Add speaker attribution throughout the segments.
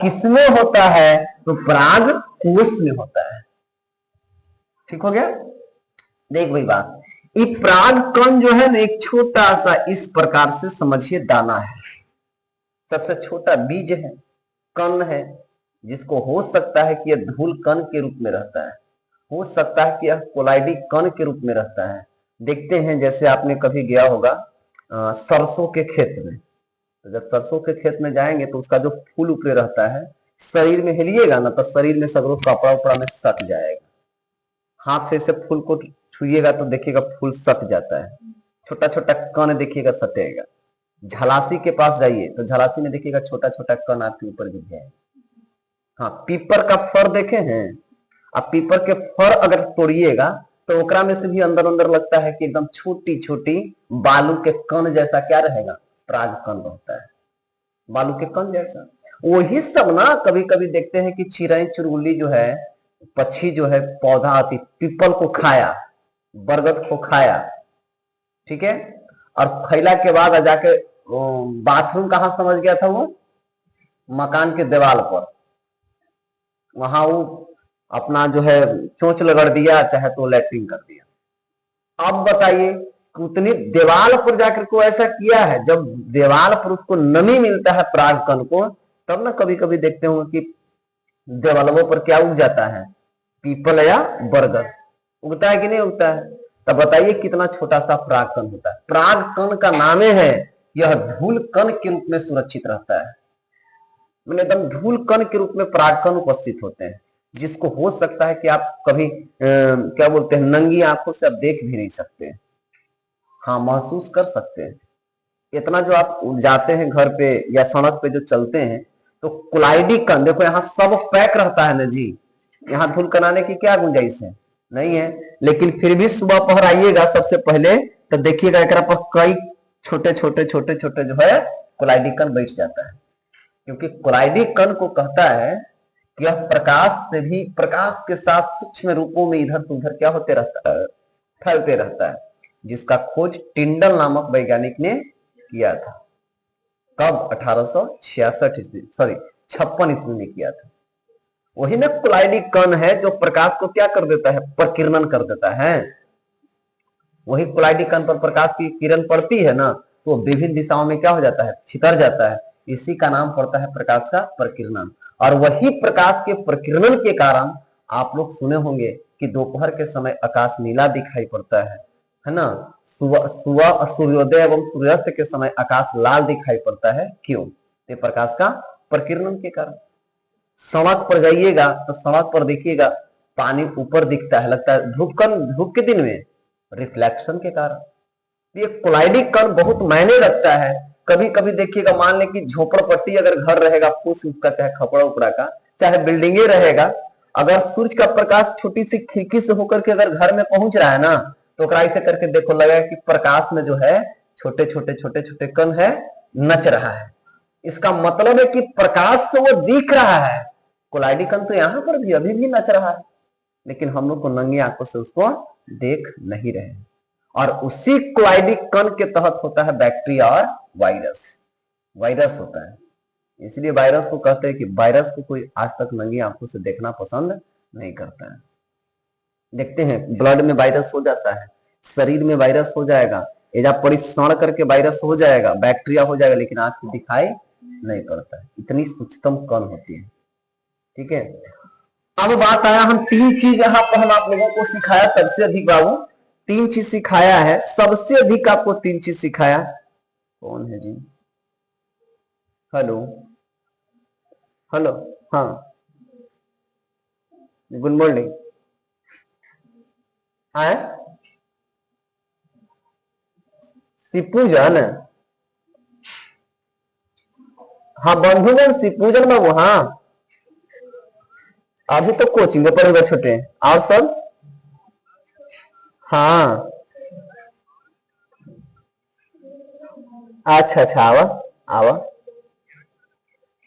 Speaker 1: किसमें होता है? तो पराग कोश में होता है। ठीक हो गया? देख भाई बात, ये पराग कण जो है ना, एक छोटा सा इस प्रकार से समझिए दाना है, सबसे छोटा बीज है, कण है, जिसको हो सकता है कि यह धूल कण के रूप में रहता है, हो सकता है कि यह कोलाइडी कण के रूप में रहता है। देखते हैं, जैसे आपने कभी गया होगा सरसों के खेत में, तो जब सरसों के खेत में जाएंगे तो उसका जो फूल ऊपरे रहता है, शरीर में हिलिएगा ना तो शरीर में सगरों कपड़ा उपड़ा में सट जाएगा। हाथ से इसे फूल को छुइएगा तो देखिएगा फूल सट जाता है, छोटा छोटा कण देखिएगा सटेगा। झलासी के पास जाइए तो झलासी में देखिएगा छोटा छोटा कण आपके ऊपर गिर जाएगा। हाँ, पीपर का फर देखे हैं आप? पीपर के फर अगर तोड़िएगा तो ओकरा में से भी अंदर अंदर लगता है कि एकदम छोटी छोटी बालू के कण जैसा क्या रहेगा? पराग कण रहता है, बालू के कण जैसा। वही सब ना कभी कभी देखते हैं कि चिड़ै चुड़गुली जो है, पक्षी जो है, पौधा आती पीपल को खाया, बरगद को खाया, ठीक है, और खैला के बाद जाके बाथरूम कहाँ समझ गया था वो? मकान के दीवार पर, वहां वो अपना जो है चोंच लगड़ दिया, चाहे तो लैट्रिन कर दिया। अब बताइए, उतनी दीवार पर जाकर को ऐसा किया है, जब दीवार पर उसको नमी मिलता है पराग कण को, तब ना कभी कभी देखते होंगे कि दीवालों पर क्या उग जाता है? पीपल या बरगद उगता है कि नहीं उगता है? तब बताइए कितना छोटा सा पराग कण होता है। पराग कण का नाम है, यह धूल कण के रूप में सुरक्षित रहता है, मैंने एकदम धूल कण के रूप में पराग कण उपस्थित होते हैं, जिसको हो सकता है कि आप कभी क्या बोलते हैं, नंगी आंखों से आप देख भी नहीं सकते, हाँ महसूस कर सकते हैं। इतना जो आप जाते हैं घर पे या सड़क पे जो चलते हैं, तो कोलाइडी कण देखो यहाँ सब पैक रहता है ना जी, यहाँ धूल कण आने की क्या गुंजाइश है? नहीं है। लेकिन फिर भी सुबह पहर आइएगा सबसे पहले तो देखिएगा एक पर कई छोटे छोटे छोटे छोटे जो है कोलाइडी कण बैठ जाता है, क्योंकि कोलाइडी कण को कहता है कि यह प्रकाश से भी, प्रकाश के साथ सूक्ष्म रूपों में इधर से उधर क्या होते रहता है? फैलते रहता है, जिसका खोज टिंडल नामक वैज्ञानिक ने किया था। कब? 1866 ईस्वी, सॉरी 56 ईस्वी में किया था। वही ना कोलाइडी कण है जो प्रकाश को क्या कर देता है? प्रकीर्णन कर देता है। वही कोलाइडी कण पर प्रकाश की किरण पड़ती है ना, तो विभिन्न दिशाओं में क्या हो जाता है? छितर जाता है। इसी का नाम पड़ता है प्रकाश का प्रकीर्णन। और वही प्रकाश के प्रकीर्णन के कारण आप लोग सुने होंगे कि दोपहर के समय आकाश नीला दिखाई पड़ता है ना? सुबह सूर्योदय एवं सूर्यास्त के समय आकाश लाल दिखाई पड़ता है। क्यों? ये प्रकाश का प्रकीर्णन के कारण। सड़क पर जाइएगा तो सड़क पर देखिएगा पानी ऊपर दिखता है, लगता है धूप के दिन में रिफ्लेक्शन के कारण। ये कोलाइडी कण बहुत मायने रखता है। कभी कभी देखिएगा, मान ले कि झोपड़पट्टी अगर घर रहेगा फूस उसका, चाहे खपड़ा उपड़ा का, चाहे बिल्डिंगे रहेगा, अगर सूर्य का प्रकाश छोटी सी खिड़की से होकर के अगर घर में पहुंच रहा है ना, तो ऐसे करके देखो लगेगा कि प्रकाश में जो है छोटे छोटे छोटे छोटे कण है, नच रहा है। इसका मतलब है कि प्रकाश से वो दिख रहा है। कोलाइडी कण तो यहां पर भी अभी भी नच रहा है, लेकिन हम लोग को नंगी आंखों से उसको देख नहीं रहे। और उसी कोलाइडी कण के तहत होता है बैक्टीरिया और वायरस। वायरस होता है, इसलिए वायरस को कहते हैं कि वायरस को कोई आज तक नंगी आंखों से देखना पसंद नहीं करता है। देखते हैं ब्लड में वायरस हो जाता है, शरीर में वायरस हो जाएगा, एजा परिश्रण करके वायरस हो जाएगा, बैक्टीरिया हो जाएगा, लेकिन आंख को दिखाई नहीं पड़ता है। इतनी सूक्ष्म कण होती है। ठीक है, अब बात आया, हम तीन चीज यहाँ पर हम आप लोगों को सिखाया, सबसे अधिक बाबू तीन चीज सिखाया है, सबसे अधिक आपको तीन चीज सिखाया। कौन है जी? हेलो हेलो, हाँ गुड मॉर्निंग। है शिवपूजन? हाँ बंधुगण शिवपूजन बाबू, हाँ अभी तो कोचिंग पर होगा छोटे, और सब हाँ अच्छा अच्छा, आवा आवा,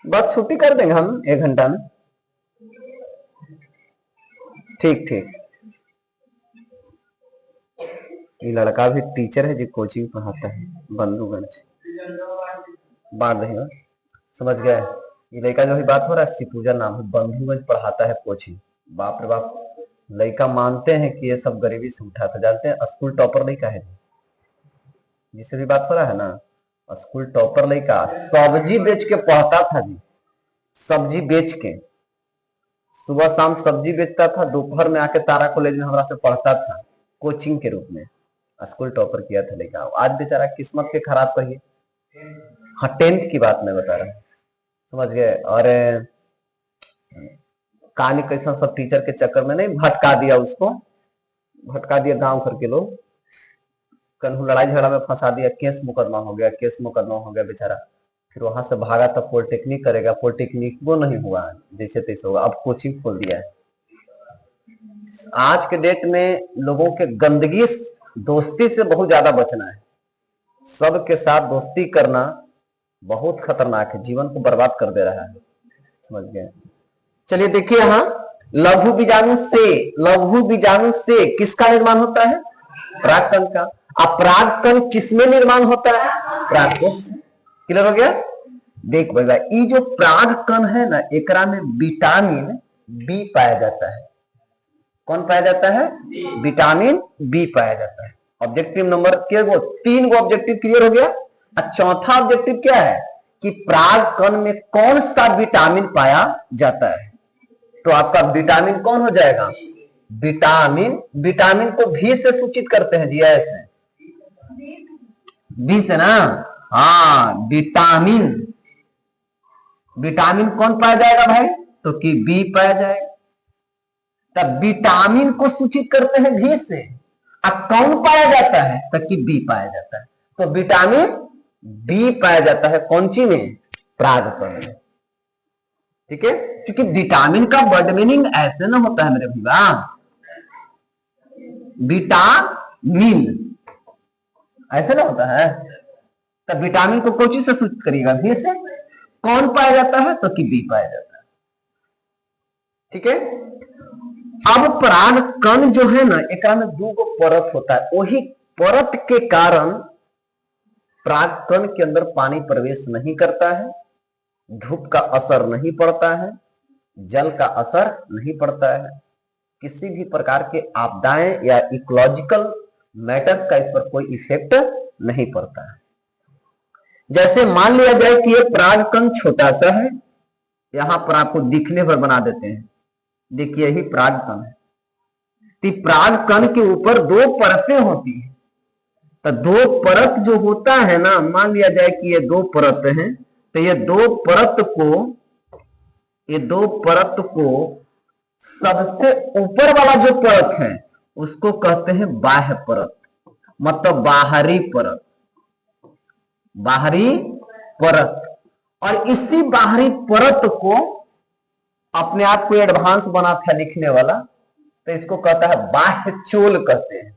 Speaker 1: बस छुट्टी कर देंगे हम 1 घंटा में। ठीक ठीक। ये लड़का भी टीचर है जो कोचिंग पढ़ाता है बंधुगण से, बांट देगा, समझ गए? ये लड़का जो भी बात हो रहा है शिपूजा नाम है, बंधुगंज पढ़ाता है कोचिंग। बाप रे बाप, लड़का मानते हैं कि ये सब गरीबी से उठा था। जानते हैं स्कूल टॉपर लड़का है जिससे भी बात हो रहा है ना, स्कूल टॉपर लड़का सब्जी बेच के पढ़ता था जी। सब्जी बेच के सुबह शाम सब्जी बेचता था, दोपहर में आके तारा कॉलेज में हमारा से पढ़ता था कोचिंग के रूप में। स्कूल टॉपर किया था लड़का। आज बेचारा किस्मत के खराब कहिए। हाँ 10th की बात मैं बता रहा हूँ, समझ गए। और कहानी कैसा सब टीचर के चक्कर में नहीं भटका दिया उसको, भटका दिया गांव भर के लोग, कन्हू लड़ाई झगड़ा में फंसा दिया, केस मुकदमा हो गया, केस मुकदमा हो गया बेचारा। फिर वहां से भागा तब पॉलिटेक्निक करेगा, पॉलिटेक्निक वो नहीं हुआ, जैसे तैसे होगा। अब कोचिंग खोल दिया है। आज के डेट में लोगों के गंदगी दोस्ती से बहुत ज्यादा बचना है। सबके साथ दोस्ती करना बहुत खतरनाक है, जीवन को बर्बाद कर दे रहा है, समझ गए। चलिए देखिए यहाँ लघु बीजाणु से किसका निर्माण होता है? परागकण का। अब परागकण किसमें निर्माण होता है? परागकोश। क्लियर हो गया? देख भैया ये जो परागकण है ना, एकरा में विटामिन बी पाया जाता है। कौन पाया जाता है? विटामिन बी पाया जाता है। ऑब्जेक्टिव नंबर के 3 गो ऑब्जेक्टिव क्लियर हो गया। और चौथा ऑब्जेक्टिव क्या है कि परागकण में कौन सा विटामिन पाया जाता है। तो आपका विटामिन कौन हो जाएगा? विटामिन को भी से सूचित करते हैं जी, ऐसे बी से ना। हाँ विटामिन कौन पाया जाएगा भाई? तो कि बी पाया जाएगा। तब विटामिन को सूचित करते हैं भी से। अब कौन पाया जाता है? तो कि बी पाया जाता है। तो विटामिन बी पाया जाता है कौन सी में? परागकण में। ठीक है, क्योंकि विटामिन का वर्ड मीनिंग ऐसे ना होता है मेरे भैया, विटामिन ऐसे ना होता है। तब विटामिन को कौन चीज से सूचित करिएगा? भी से। कौन पाया जाता है? तो कि बी पाया जाता है। ठीक है, अब परागकण जो है ना, एक में 2 गो परत होता है। वही परत के कारण परागकण के अंदर पानी प्रवेश नहीं करता है, धूप का असर नहीं पड़ता है, जल का असर नहीं पड़ता है, किसी भी प्रकार के आपदाएं या इकोलॉजिकल मैटर्स का इस पर कोई इफेक्ट नहीं पड़ता है। जैसे मान लिया जाए कि ये परागकण छोटा सा है, यहां पर आपको दिखने भर बना देते हैं। देखिए यही परागकण है। तो परागकण के ऊपर 2 परतें होती है। तो 2 परत जो होता है ना, मान लिया जाए कि ये 2 परत हैं, तो ये 2 परत को सबसे ऊपर वाला जो परत है उसको कहते हैं बाह्य परत, मतलब बाहरी परत। और इसी बाहरी परत को अपने आप को एडवांस बना था लिखने वाला, तो इसको कहता है बाह्य चोल कहते हैं।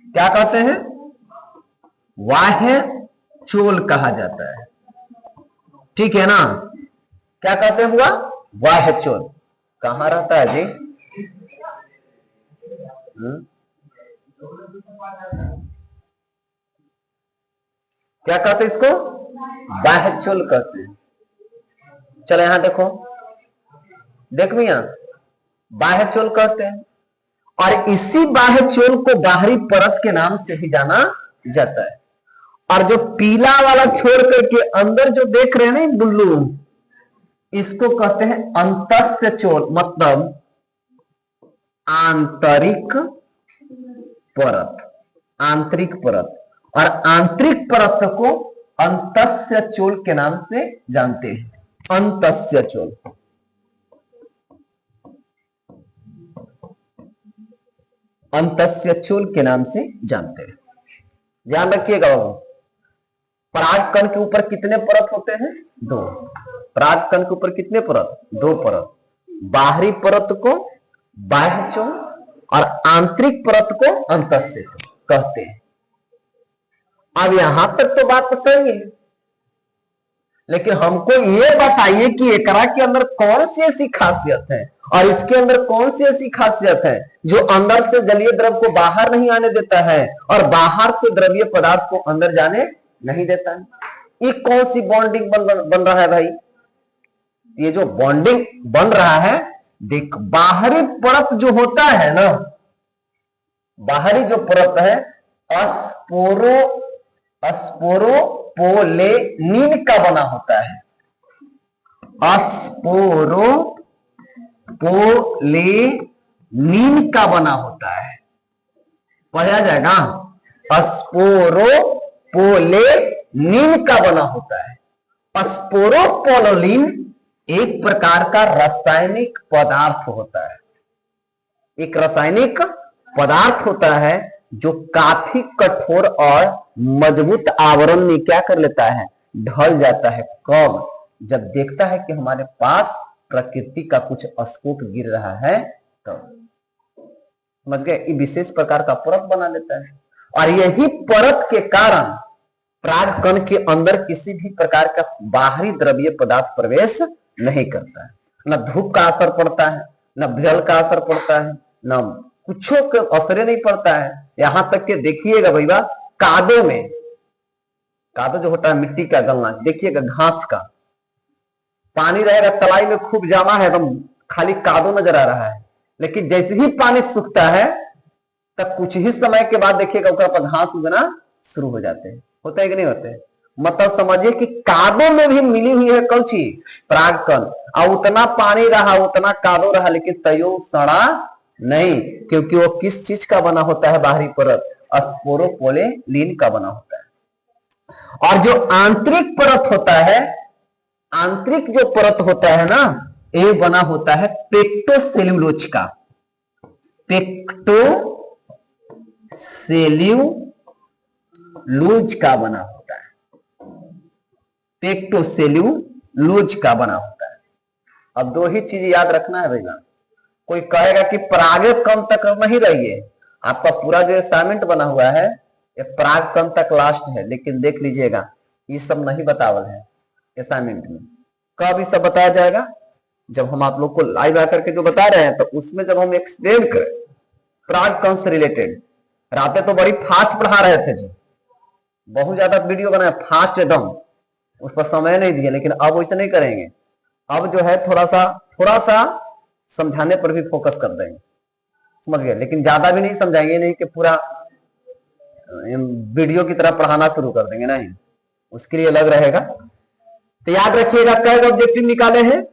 Speaker 1: क्या कहते हैं? बाह्य चोल कहा जाता है। ठीक है ना? क्या कहते हैं हुआ? बाह्य चोल। कहां रहता है जी? क्या कहते हैं इसको? बाह्य चोल कहते हैं। चलो यहां देखो भैया, बाह्य चोल कहते हैं। और इसी बाह्य चोल को बाहरी परत के नाम से भी जाना जाता है। और जो पीला वाला छोड़ करके अंदर जो देख रहे हैं ना बुल्लू, इसको कहते हैं अंतस्य चोल, मतलब आंतरिक परत। और आंतरिक परत को अंतस्य चोल के नाम से जानते हैं। अंतस्य चोल, अंतस्य चोल के नाम से जानते हैं। ध्यान रखिएगा बाबू, परागकण के ऊपर कितने परत होते हैं? 2। परागकण के ऊपर कितने परत? 2 परत। बाहरी परत को बाह्य चोल और आंतरिक परत को अंतस्य चोल कहते हैं। अब यहां तक तो बात सही है, लेकिन हमको ये बताइए कि एकरा के अंदर कौन सी ऐसी खासियत है और इसके अंदर कौन सी ऐसी खासियत है जो अंदर से जलीय द्रव को बाहर नहीं आने देता है और बाहर से द्रवीय पदार्थ को अंदर जाने नहीं देता है। ये कौन सी बॉन्डिंग बन रहा है भाई? ये जो बॉन्डिंग बन रहा है, देख बाहरी परत जो होता है ना, बाहरी जो परत है अस्पोरोपोलेनिन का बना होता है। अस्पोरोपोलेनिन का बना होता है, पढ़ा जाएगा। अस्पोरोपोलेनिन का बना होता है। अस्पोरोपोलेनिन एक प्रकार का रासायनिक पदार्थ होता है, एक रासायनिक पदार्थ होता है जो काफी कठोर और मजबूत आवरण में क्या कर लेता है, ढल जाता है। कब? जब देखता है कि हमारे पास प्रकृति का कुछ अस्कोप गिर रहा है, तो समझ गए, विशेष प्रकार का परत बना लेता है। और यही परत के कारण पराग कण के अंदर किसी भी प्रकार का बाहरी द्रव्य पदार्थ प्रवेश नहीं करता है। न धूप का असर पड़ता है, न जल का असर पड़ता है, न कुछों का असर नहीं पड़ता है। यहां तक कि देखिएगा भैया, कादो में, कादो जो होता है मिट्टी का गलना, देखिएगा घास का पानी रहेगा, तलाई में खूब जामा है, एकदम खाली कादो नजर आ रहा है। लेकिन जैसे ही पानी सूखता है, तब कुछ ही समय के बाद देखिएगा ऊपर पर घास उगना शुरू हो जाते हैं। होता है कि नहीं होते? मतलब समझिए कि कादो में भी मिली हुई है कौन सी, परागकण। और उतना पानी रहा, उतना कादो रहा, लेकिन तयो सड़ा नहीं, क्योंकि वो किस चीज का बना होता है, बाहरी परत अस्पोरोपोलेनिन का बना होता है। और जो आंतरिक परत होता है, आंतरिक जो परत होता है ना, ये बना होता है पेक्टोसेल्यूलोज का, पेक्टोसेल्यूलोज का बना होता है, पेक्टोसेल्यूलोज का बना होता है। अब दो ही चीज याद रखना है भैया। कोई कहेगा कि परागकण तक नहीं रहिए, आपका पूरा जो असाइनमेंट बना हुआ है ये परागकण तक लास्ट है, लेकिन देख लीजिएगा ये सब नहीं बतावल है असाइनमेंट में। कब ये सब बताया जाएगा? जब हम आप लोग को लाइव आकर के जो बता रहे हैं, तो उसमें जब हम एक्सप्लेन करें परागकण से रिलेटेड। रातें तो बड़ी फास्ट पढ़ा रहे थे जी, बहुत ज्यादा वीडियो बनाए फास्ट एकदम, उस पर समय नहीं दिया। लेकिन अब वैसे नहीं करेंगे, अब जो है थोड़ा सा समझाने पर भी फोकस कर देंगे, समझ गए। लेकिन ज्यादा भी नहीं समझाएंगे, नहीं कि पूरा वीडियो की तरह पढ़ाना शुरू कर देंगे, नहीं, उसके लिए अलग रहेगा। तो याद रखिएगा, कई ऑब्जेक्टिव निकाले हैं,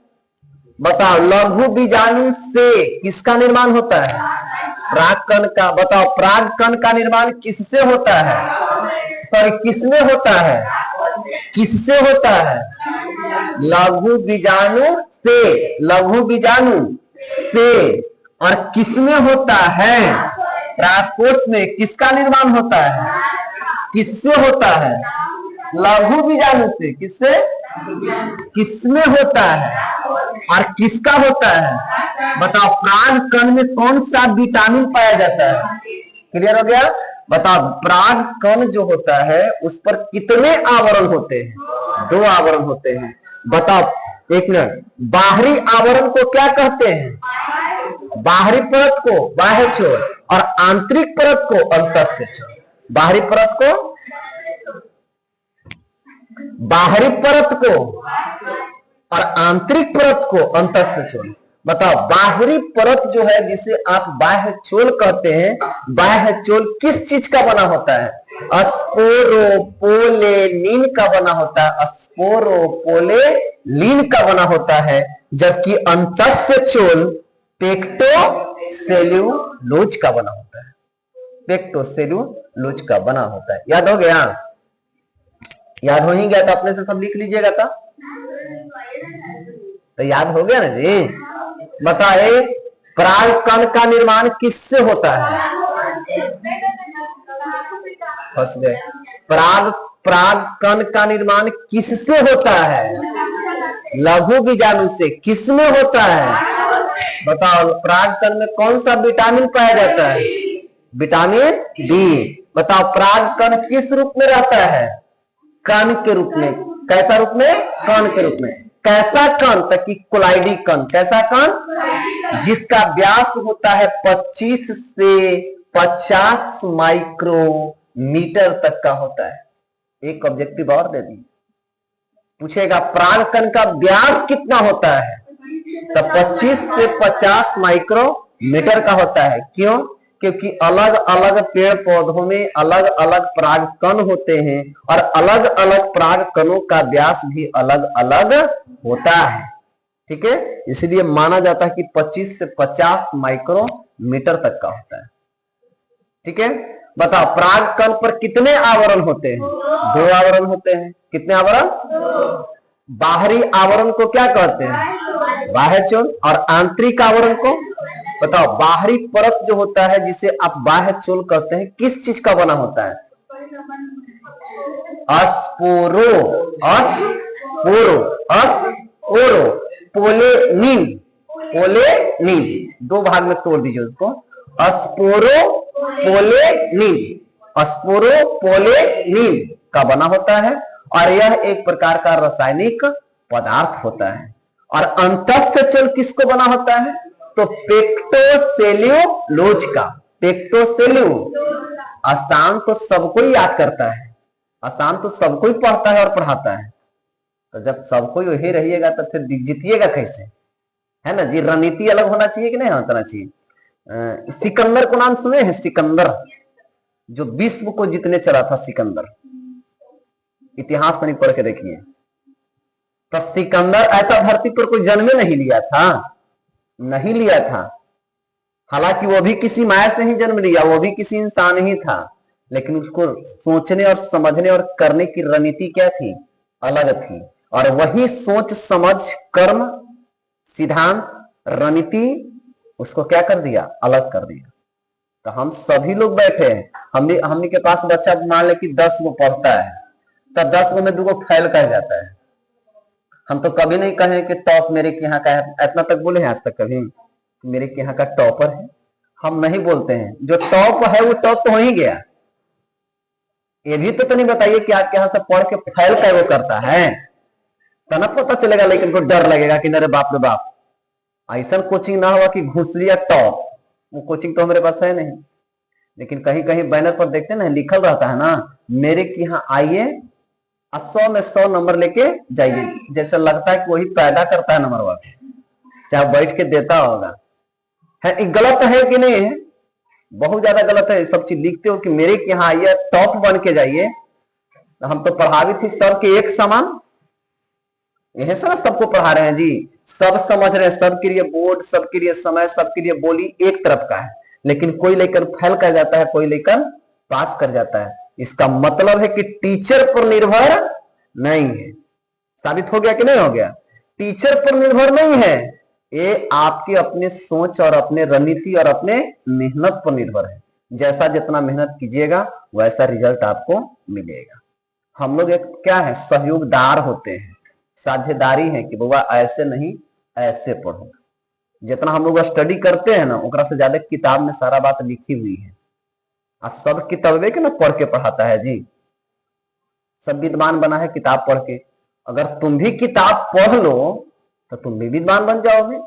Speaker 1: बताओ। लघु बीजाणु से किसका निर्माण होता है? परागकण का। बताओ परागकण का निर्माण किससे होता है? सॉरी, किसमें होता है? किससे होता है? लघु बीजाणु से, लघु बीजाणु से। और किसमें होता है? परागकोश में। किसका निर्माण होता है? किससे होता है? लघु बीजाणु से। किससे? किसमें होता है और किसका होता है? बताओ परागकण में कौन सा विटामिन पाया जाता है? क्लियर हो गया? बताओ परागकण जो होता है उस पर कितने आवरण होते हैं? 2 आवरण होते हैं। बताओ, एक मिनट, बाहरी आवरण को क्या कहते हैं? बाहरी परत को बाह्य छोर, और आंतरिक परत को अंतःस्थ छोर। बाहरी परत को, बाहरी परत को और आंतरिक परत को अंतःस्थ छोर। बताओ बाहरी परत जो है, जिसे आप बाह्य चोल कहते हैं, बाह्य चोल किस चीज का बना होता है? अस्पोरोपोलेनिन का बना होता है, अस्पोरोपोलेनिन का बना होता है। जबकि अंतःस्थ चोल पेक्टोसेल्यूलोज का बना होता है, पेक्टोसेल्यूलोज का बना होता है। याद हो गया? याद हो ही गया तो अपने से सब लिख लीजिएगा। तो याद हो गया ना जी? बताए परागकण का निर्माण किससे होता है? फंस गए। परागकण का निर्माण किससे होता है? लघु बीजाणु से। किसमें होता है? बताओ परागकण में कौन सा विटामिन पाया जाता है? Vitamin D. बताओ परागकण किस रूप में रहता है? कण के रूप में। कैसा रूप में? कण के रूप में। कैसा कण? ताकि कोलाइडी कण। कैसा कण? जिसका व्यास होता है 25 से 50 माइक्रोमीटर तक का होता है। एक ऑब्जेक्टिव और दे दी, पूछेगा पराग कण का व्यास कितना होता है, तो 25 से 50 माइक्रोमीटर का होता है। क्यों? क्योंकि अलग अलग पेड़ पौधों में अलग अलग पराग कण होते हैं और अलग अलग पराग कणों का व्यास भी अलग अलग होता है। ठीक है, इसलिए माना जाता है कि 25 से 50 माइक्रोमीटर तक का होता है। ठीक है, बताओ पराग कण पर कितने आवरण होते हैं? 2 आवरण होते हैं। कितने आवरण? बाहरी आवरण को क्या कहते हैं? बाह्य चोल। और आंतरिक आवरण को बताओ। बाहरी परत जो होता है जिसे आप बाह्य चोल कहते हैं, किस चीज का बना होता है? अस्पोरो, अस्पोरो, अस्पोरो, पोलेनिन, पोलेनिन। 2 भाग में तोड़ दीजिए उसको। अस्पोरो पोलेनिन, अस्पोरो पोलेनिन का बना होता है और यह एक प्रकार का रासायनिक पदार्थ होता है। और अंतस्थ चोल किसको बना होता है? तो पेक्टोसेल्यूलोज का। पेक्टोसेल्यूलोज आसान तो सबको याद करता है, आसान तो सबको ही पढ़ता है और पढ़ाता है। तो जब सबको यही रहिएगा तो फिर जीतिएगा कैसे? है ना जी। रणनीति अलग होना चाहिए कि नहीं होना चाहिए? सिकंदर को नाम सुने हैं? सिकंदर जो विश्व को जीतने चला था, सिकंदर। इतिहास में नहीं पढ़ के देखिए। तो सिकंदर ऐसा धरती पर कोई जन्मे नहीं लिया था, नहीं लिया था। हालांकि वो भी किसी माया से ही जन्म लिया, वो भी किसी इंसान ही था, लेकिन उसको सोचने और समझने और करने की रणनीति क्या थी? अलग थी। और वही सोच समझ कर्म सिद्धांत रणनीति उसको क्या कर दिया? अलग कर दिया। तो हम सभी लोग बैठे हैं, हमने के पास बच्चा मान ले कि 10 गो पढ़ता है, तो 10 गो में 2 गो फेल कर जाता है। हम तो कभी नहीं कहे कि टॉप मेरे के यहाँ का है, इतना तक बोले हैं आज तक कभी मेरे के यहाँ का टॉपर है? हम नहीं बोलते हैं। जो टॉप है वो टॉप तो हो ही गया। ये भी तो नहीं बताइए कि आपके यहाँ से पढ़ के फेल का वो करता है, तो ना पता चलेगा, लेकिन को डर लगेगा कि अरे बाप रे बाप, ऐसा कोचिंग ना हुआ कि घुस लिया टॉप। वो कोचिंग तो हमारे पास है नहीं, लेकिन कहीं कहीं बैनर पर देखते ना लिखल रहता है ना, मेरे के यहाँ आइए 100 में 100 नंबर लेके जाइए। जैसे लगता है कि वही पैदा करता है नंबर वाला, चाहे बैठ के देता होगा। है गलत है कि नहीं है? बहुत ज्यादा गलत है। सब चीज लिखते हो कि मेरे के यहाँ आइए टॉप बन के जाइए। हम तो पढ़ावी थी सबके एक समान, यही से ना सबको पढ़ा रहे हैं जी। सब समझ रहे हैं, सबके लिए बोर्ड, सबके लिए समय, सबके लिए बोली एक तरफ का है, लेकिन कोई लेकर फेल कर जाता है, कोई लेकर पास कर जाता है। इसका मतलब है कि टीचर पर निर्भर नहीं है। साबित हो गया कि नहीं हो गया? टीचर पर निर्भर नहीं है, ये आपके अपने सोच और अपने रणनीति और अपने मेहनत पर निर्भर है। जैसा जितना मेहनत कीजिएगा वैसा रिजल्ट आपको मिलेगा। हम लोग एक क्या है? सहयोगदार होते हैं, साझेदारी है कि बाबा ऐसे नहीं ऐसे पढ़ो। जितना हम लोग स्टडी करते हैं ना, ओकरा से ज्यादा किताब में सारा बात लिखी हुई है। और सब किताबे के ना पढ़ के पढ़ाता है जी। सब विद्वान बना है किताब पढ़ के। अगर तुम भी किताब पढ़ लो तो तुम भी विद्वान बन जाओगे।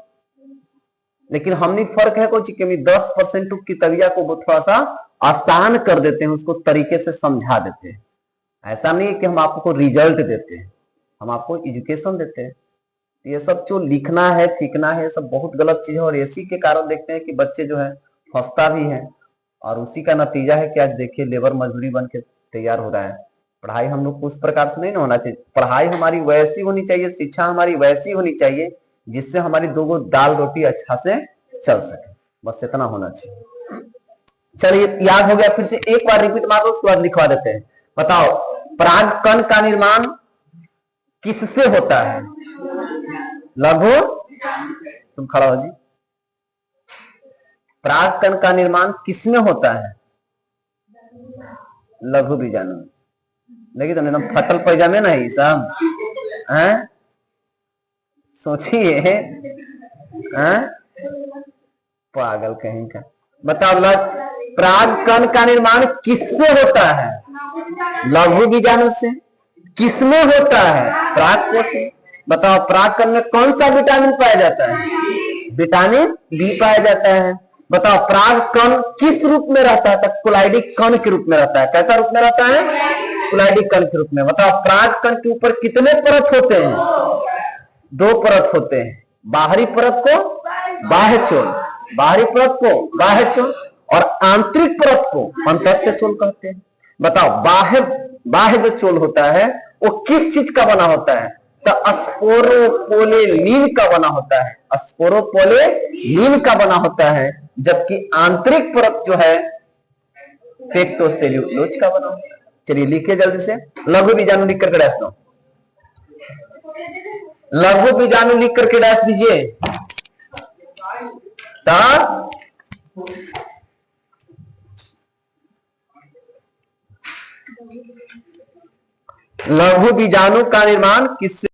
Speaker 1: लेकिन हमने फर्क है कुछ कि 10% किताबिया को वो थोड़ा सा आसान कर देते हैं, उसको तरीके से समझा देते हैं। ऐसा नहीं है कि हम आपको रिजल्ट देते हैं, हम आपको एजुकेशन देते हैं। ये सब जो लिखना है सीखना है सब बहुत गलत चीज है, और इसी के कारण देखते हैं कि बच्चे जो है फंसता भी है, और उसी का नतीजा है कि आज देखिए लेबर मजदूरी बन के तैयार हो रहा है। पढ़ाई हम लोग को उस प्रकार से नहीं ना होना चाहिए। पढ़ाई हमारी वैसी होनी चाहिए, शिक्षा हमारी वैसी होनी चाहिए जिससे हमारी 2 गो दाल रोटी अच्छा से चल सके, बस इतना होना चाहिए। चलिए याद हो गया, फिर से एक बार रिपीट मार दो, उसके बाद लिखवा देते हैं। बताओ पराग कण का निर्माण किससे होता है? लघु, तुम खड़ा हो जी। पराग कण का निर्माण किसमें होता है? लघु बीजाणु। देखिए तो एकदम फटल पैजामे नहीं सब हैं? सोचिए पागल कहीं का। बताओ पराग कण का निर्माण किससे होता है? लघु बीजाणु से। किसमें होता है? पराग कोश से। बताओ पराग कण में कौन सा विटामिन पाया जाता है? विटामिन बी पाया जाता है। बताओ पराग कण किस रूप में रहता है? कोलाइडिक कण के रूप में रहता है। कैसा रूप में रहता है? क्लाइडिक कण के रूप में। बताओ पराग कण के ऊपर कितने परत होते हैं? 2 परत होते हैं। बाहरी परत को बाह्य चोल, बाहरी परत को बाह्य चोल और आंतरिक परत को अंतस्य चोल कहते हैं। बताओ बाह्य बाह्य जो चोल होता है वो किस चीज का बना होता है? तो स्पोरोपोलिन का बना होता है, स्पोरोपोलिन का बना होता है, जबकि आंतरिक परत जो है पेक्टोसेल्यूलोज का बना होता है। चलिए लिखिए जल्दी से, लघु बीजाणु लिख करके डैश दो, लघु बीजाणु लिख करके डैश दीजिए। लघु बीजाणु का निर्माण किससे